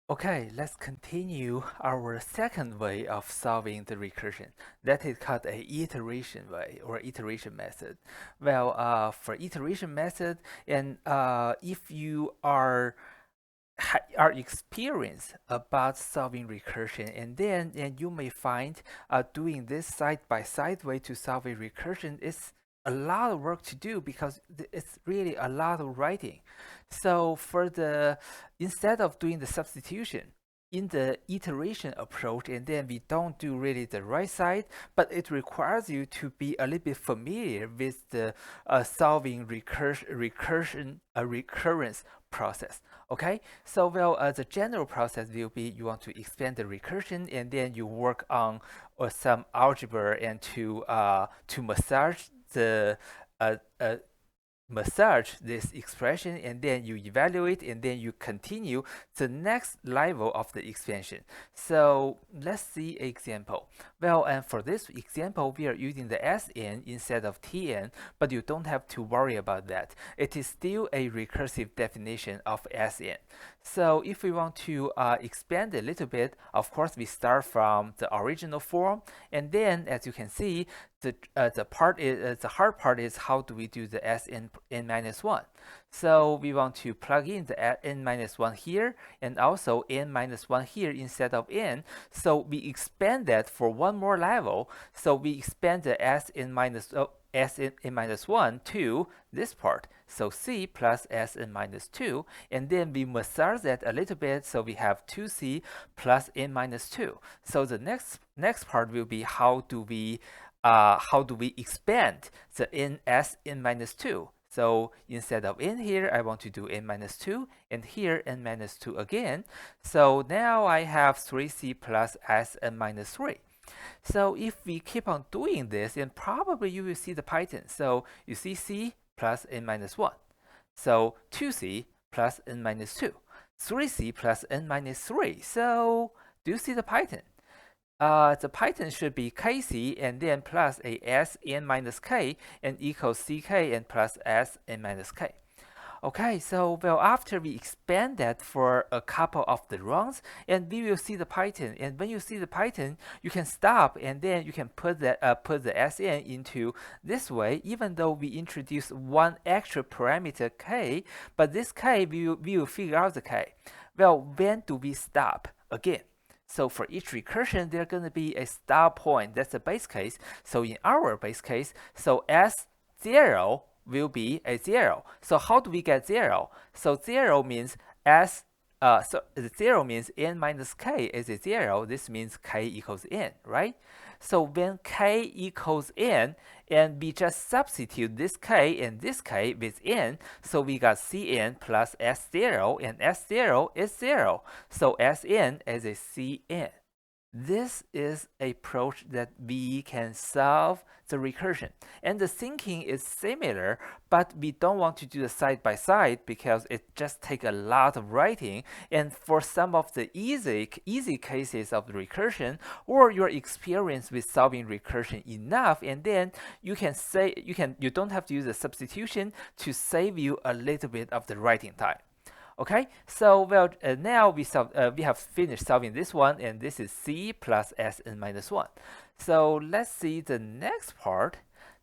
Okay, let's continue our second way of solving the recursion. That is called a iteration way or iteration method. Well, for iteration method, and if you are experienced about solving recursion, and you may find doing this side by side way to solve a recursion is a lot of work to do because it's really a lot of writing. So instead of doing the substitution in the iteration approach, and then we don't do really the right side, but it requires you to be a little bit familiar with the solving recurrence process. Okay, so the general process will be you want to expand the recursion, and then you work on some algebra and to uh, uh, massage this expression, and then you evaluate, and then you continue the next level of the expansion. So let's see an example. Well, and for this example, we are using the Sn instead of Tn, but you don't have to worry about that. It is still a recursive definition of Sn. So if we want to expand a little bit, of course, we start from the original form, and then as you can see, the hard part is how do we do the Sn n minus 1. So we want to plug in the n minus 1 here, and also n minus 1 here instead of n. So we expand that for one more level. So we expand the Sn minus 1 to this part. So c plus Sn minus 2, and then we massage that a little bit, so we have 2c plus n minus 2. So the next part will be how do we expand the n minus 2. So instead of n here, I want to do n minus 2, and here n minus 2 again. So now I have 3c plus Sn minus 3. So if we keep on doing this, then probably you will see the pattern. So you see c plus n minus 1. So 2c plus n minus 2. 3c plus n minus 3. So do you see the pattern? The pattern should be kc and then plus a Sn minus k and equals ck and plus Sn minus k. Okay, so after we expand that for a couple of the rounds, and we will see the pattern. And when you see the pattern, you can stop, and then you can put the Sn into this way. Even though we introduce one extra parameter k, but this k we will figure out the k. Well, when do we stop again? So for each recursion, there's going to be a stop point. That's the base case. So in our base case, so S0 will be a 0. So how do we get 0? So 0 means so 0 means n minus k is a 0. This means k equals n, right? So when k equals n, and we just substitute this k and this k with n, so we got Cn plus S0, and S0 is 0. So Sn is a Cn. This is a approach that we can solve the recursion. And the thinking is similar, but we don't want to do the side by side because it just takes a lot of writing. And for some of the easy cases of the recursion, or your experience with solving recursion enough, and then you don't have to use a substitution to save you a little bit of the writing time. Okay, so now we have finished solving this one, and this is c plus Sn minus 1. So let's see the next part.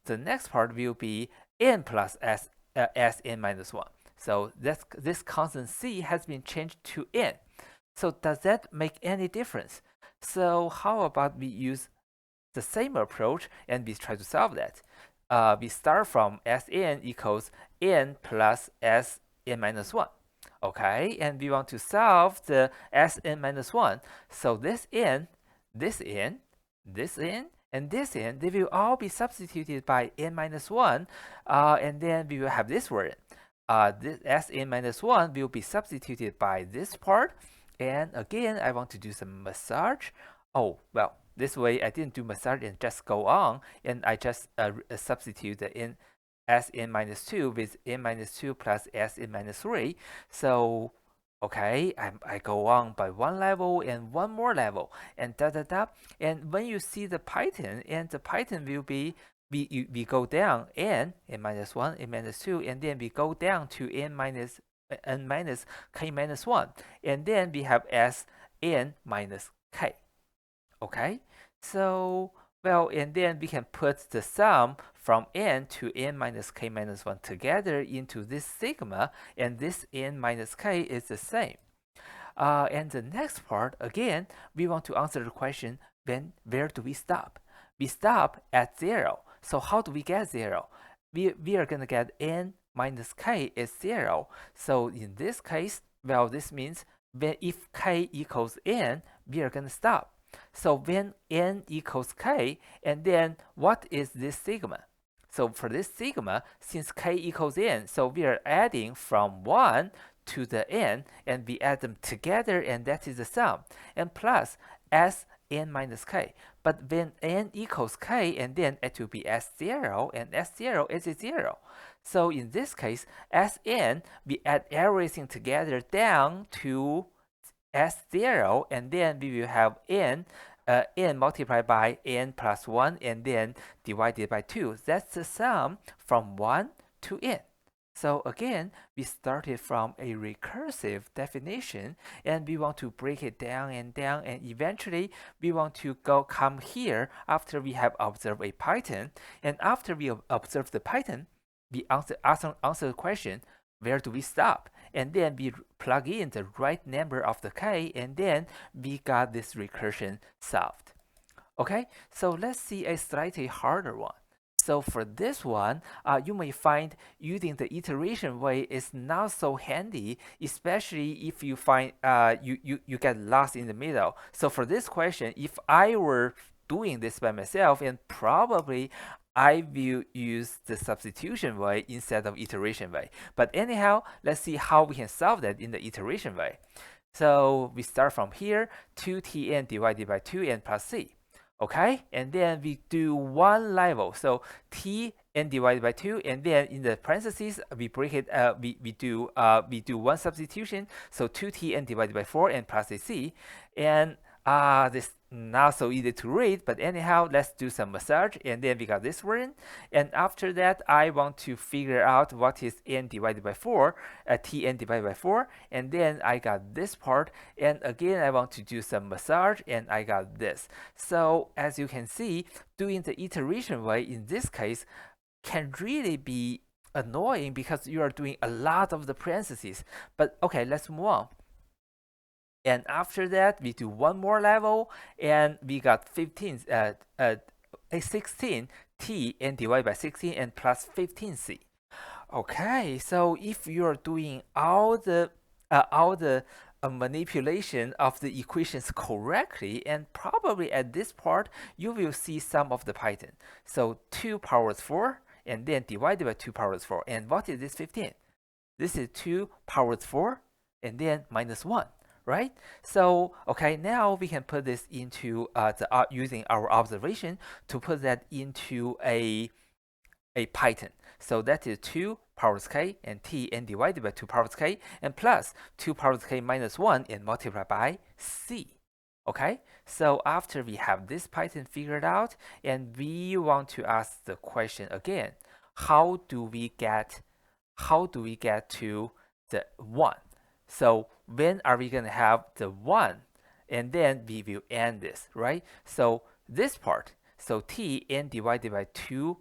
The next part will be n plus Sn minus 1. So this constant c has been changed to n. So does that make any difference? So how about we use the same approach and we try to solve that? We start from Sn equals n plus Sn minus 1. Okay, and we want to solve the Sn minus 1. So this n, this n, this n, and this n, they will all be substituted by n minus 1, and then we will have this word. This Sn minus 1 will be substituted by this part, and again, I want to do some massage. Oh, well, this way I didn't do massage and just go on, and I just substitute the n Sn minus 2 with n minus 2 plus Sn minus 3. So, okay, I go on by one level and one more level, and And when you see the pattern, and the pattern will be we go down n minus 1, n minus 2, and then we go down to n minus n minus k minus 1. And then we have s n minus k. Okay, so, well, and then we can put the sum from n to n minus k minus 1 together into this sigma, and this n minus k is the same. And the next part, again, we want to answer the question, then where do we stop? We stop at 0. So how do we get 0? We are going to get n minus k is 0. So in this case, well, this means when if k equals n, we are going to stop. So when n equals k, and then what is this sigma? So for this sigma, since k equals n, so we are adding from 1 to the n, and we add them together, and that is the sum. And plus s n minus k. But when n equals k, and then it will be s0, and s0 is 0. So in this case, Sn, we add everything together down to S0, and then we will have n multiplied by n plus 1, and then divided by 2. That's the sum from 1 to n. So again, we started from a recursive definition, and we want to break it down, and eventually we want to come here after we have observed a pattern. And after we observe the pattern, we answer the question, where do we stop? And then we plug in the right number of the k, and then we got this recursion solved. Okay, so let's see a slightly harder one. So for this one, you may find using the iteration way is not so handy, especially if you find you get lost in the middle. So for this question, if I were doing this by myself, and probably I will use the substitution way instead of iteration way. But anyhow, let's see how we can solve that in the iteration way. So we start from here, 2tn divided by 2n plus c. Okay, and then we do one level. So t n divided by 2, and then in the parentheses we break it. We do one substitution. So 2tn divided by 4 and plus ac, and this not so easy to read, but anyhow, let's do some massage, and then we got this one. And after that, I want to figure out what is n divided by 4, tn divided by 4, and then I got this part, and again, I want to do some massage, and I got this. So as you can see, doing the iteration way in this case can really be annoying because you are doing a lot of the parentheses. But okay, let's move on. And after that, we do one more level, and we got 16 t n divided by 16 and plus 15c. Okay, so if you are doing all the manipulation of the equations correctly, and probably at this part you will see some of the pattern. So 2 powers 4, and then divided by 2 powers 4. And what is this 15? This is 2 powers 4, and then minus 1. Right? So, okay, now we can put this into using our observation to put that into a pattern. So that is 2 powers k and t n divided by 2 powers k and plus 2 powers k minus 1 and multiplied by c. Okay, so after we have this pattern figured out, and we want to ask the question again, how do we get to the 1? So when are we going to have the 1? And then we will end this, right? So this part, so t n divided by 2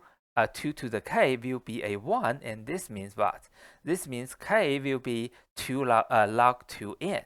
to the k will be a 1, and this means what? This means k will be 2 log 2n.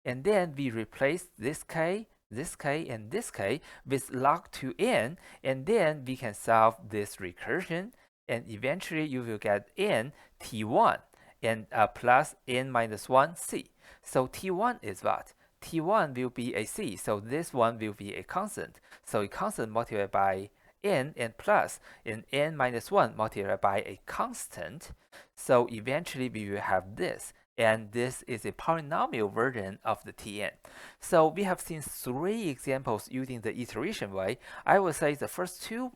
And then we replace this k, and this k with log 2n, and then we can solve this recursion, and eventually you will get n t1 and plus n minus 1 c. So t1 is what? T1 will be a c, so this one will be a constant. So a constant multiplied by n and plus n minus 1 multiplied by a constant. So eventually we will have this, and this is a polynomial version of the Tn. So we have seen 3 examples using the iteration way. I would say the first two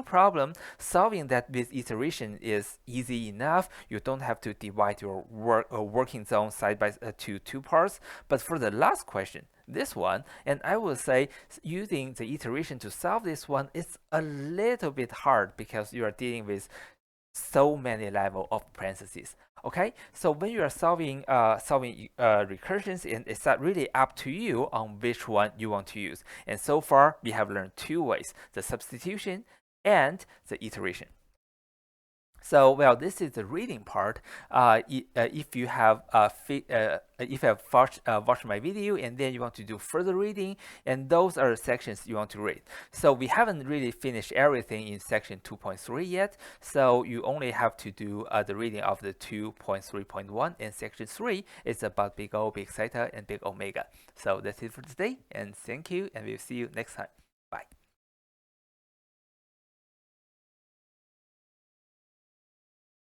problems, solving that with iteration is easy enough. You don't have to divide your working zone side by to 2 parts. But for the last question, this one, and I will say using the iteration to solve this one is a little bit hard because you are dealing with so many level of parentheses. Okay, so when you are solving recursions, and it's not really up to you on which one you want to use. And so far, we have learned two ways: the substitution and the iteration. So, well, this is the reading part. If you have watched my video and then you want to do further reading, and those are the sections you want to read. So we haven't really finished everything in section 2.3 yet. So you only have to do the reading of the 2.3.1, and section 3 is about big O, big theta, and big omega. So that's it for today, and thank you, and we'll see you next time. Bye.